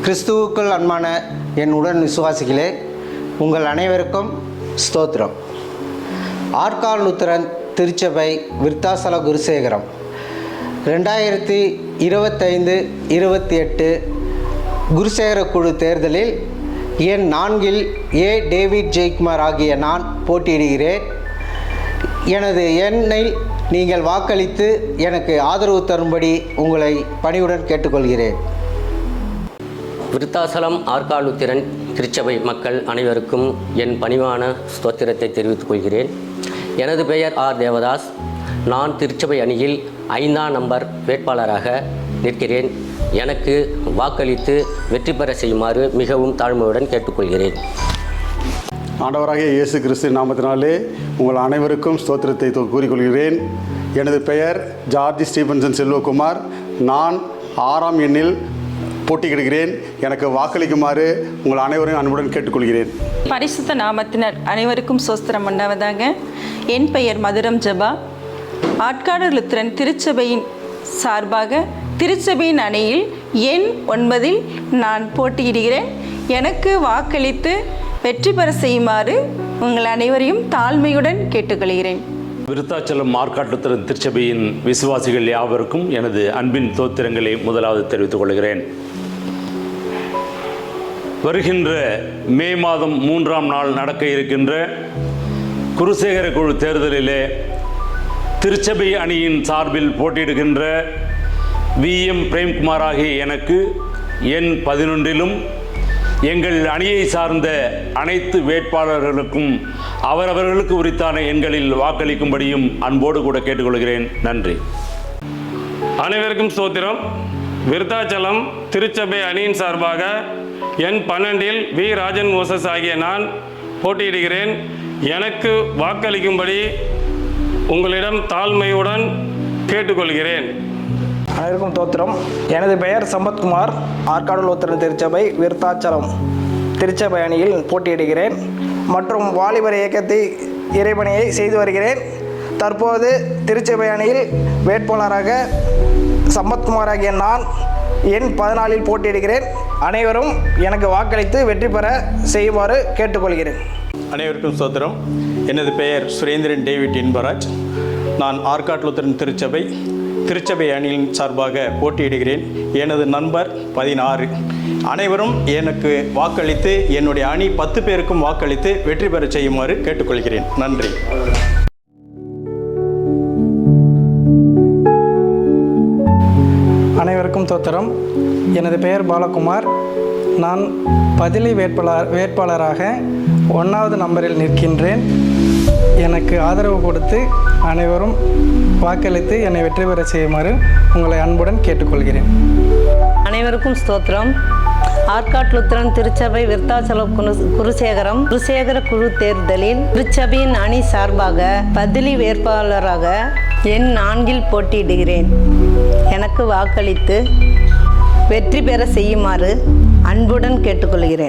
கிறிஸ்துவுக்குள் அன்பான என் உடன் விசுவாசிகளே, உங்கள் அனைவருக்கும் ஸ்தோத்திரம். ஆற்காடு லுத்தரன் திருச்சபை விருத்தாசல குருசேகரம் 2025-28 குருசேகர குழு தேர்தலில் எண் 4 ஏ. டேவிட் ஜெயக்குமார் ஆகிய நான் போட்டியிடுகிறேன். எனது எண்ணில் நீங்கள் வாக்களித்து எனக்கு ஆதரவு தரும்படி உங்களை பணிவுடன் கேட்டுக்கொள்கிறேன். விருத்தாசலம் ஆற்காடு லுத்தரன் திருச்சபை மக்கள் அனைவருக்கும் என் பணிவான ஸ்தோத்திரத்தை தெரிவித்துக் கொள்கிறேன். எனது பெயர் ஆர். தேவதாஸ். நான் திருச்சபை அணியில் 5ஆம் நம்பர் வேட்பாளராக நிற்கிறேன். எனக்கு வாக்களித்து வெற்றி பெற செய்யுமாறு மிகவும் தாழ்மையுடன் கேட்டுக்கொள்கிறேன். ஆண்டவராகிய இயேசு கிறிஸ்து நாமத்தினாலே உங்கள் அனைவருக்கும் ஸ்தோத்திரத்தை கூறிக்கொள்கிறேன். எனது பெயர் ஜார்ஜ் ஸ்டீபன்சன் செல்வகுமார். நான் 6ஆம் எண்ணில் போட்டியிடுகிறேன். எனக்கு வாக்களிக்குமாறு உங்கள் அனைவரையும் அன்புடன் கேட்டுக்கொள்கிறேன். பரிசுத்த நாமத்தினர் அனைவருக்கும் சோஸ்திரம் உண்டாவதாக. என் பெயர் மதுரம் ஜபா. ஆற்காடு லுத்தரன் திருச்சபையின் சார்பாக திருச்சபையின் அணியில் எண் 9 நான் போட்டியிடுகிறேன். எனக்கு வாக்களித்து வெற்றி பெற செய்யுமாறு உங்கள் அனைவரையும் தாழ்மையுடன் கேட்டுக்கொள்கிறேன். விருத்தாச்சலம் ஆற்காடு லுத்தரன் திருச்சபையின் விசுவாசிகள் யாவருக்கும் எனது அன்பின் தோத்திரங்களை முதலாவது தெரிவித்துக் கொள்கிறேன். வருகின்ற மே மாதம் 3ஆம் நாள் நடக்க இருக்கின்ற குருசேகர குழு தேர்தலிலே திருச்சபை அணியின் சார்பில் போட்டியிடுகின்ற VM பிரேம்குமார் ஆகிய எனக்கு எண் 11 எங்கள் அணியை சார்ந்த அனைத்து வேட்பாளர்களுக்கும் அவரவர்களுக்கு உரித்தான எண்களில் வாக்களிக்கும்படியும் அன்போடு கூட கேட்டுக்கொள்கிறேன். நன்றி. அனைவருக்கும் ஸ்தோத்திரம். விருத்தாச்சலம் திருச்சபை அணியின் சார்பாக எண் 12 வி. ராஜன் மோசஸ் ஆகிய நான் போட்டியிடுகிறேன். எனக்கு வாக்களிக்கும்படி உங்களிடம் தாழ்மையுடன் கேட்டுக்கொள்கிறேன். அனைவருக்கும் தோத்திரம். எனது பெயர் சம்பத்குமார். ஆற்காடு லுத்தரன் திருச்சபை விருத்தாச்சலம் திருச்சபை அணியில் போட்டியிடுகிறேன் மற்றும் வாலிபர் இயக்கத்தை இறைபணியை செய்து வருகிறேன். தற்போது திருச்சபை அணியில் வேட்பாளராக சம்பத்குமார் ஆகிய நான் எண் 14 போட்டியிடுகிறேன். அனைவரும் எனக்கு வாக்களித்து வெற்றி பெற செய்யுமாறு கேட்டுக்கொள்கிறேன். அனைவருக்கும் ஸ்தோத்திரம். எனது பெயர் சுரேந்திரன் டேவிட் இன்பராஜ். நான் ஆற்காடு லுத்தரன் திருச்சபை அணியின் சார்பாக போட்டியிடுகிறேன். எனது நம்பர் 16. அனைவரும் எனக்கு வாக்களித்து என்னுடைய அணி 10 பேருக்கும் வாக்களித்து வெற்றி பெற செய்யுமாறு கேட்டுக்கொள்கிறேன். நன்றி. அனைவருக்கும் தோத்திரம். எனது பெயர் பாலகுமார். நான் பதிலி வேட்பாளராக 1வது நம்பரில் நிற்கின்றேன். எனக்கு ஆதரவு கொடுத்து அனைவரும் வாக்களித்து என்னை வெற்றி பெற செய்யுமாறு உங்களை அன்புடன் கேட்டுக்கொள்கிறேன். அனைவருக்கும் ஸ்தோத்திரம். ஆற்காடு லுத்தரன் திருச்சபை விருத்தாச்சலம் குருசேகர குழு தேர்தலில் திருச்சபையின் அணி சார்பாக பதிலி வேட்பாளராக எண் 4 போட்டியிடுகிறேன். எனக்கு வாக்களித்து வெற்றி பெற செய்யுமாறு அன்புடன் கேட்டுக்கொள்கிறேன்.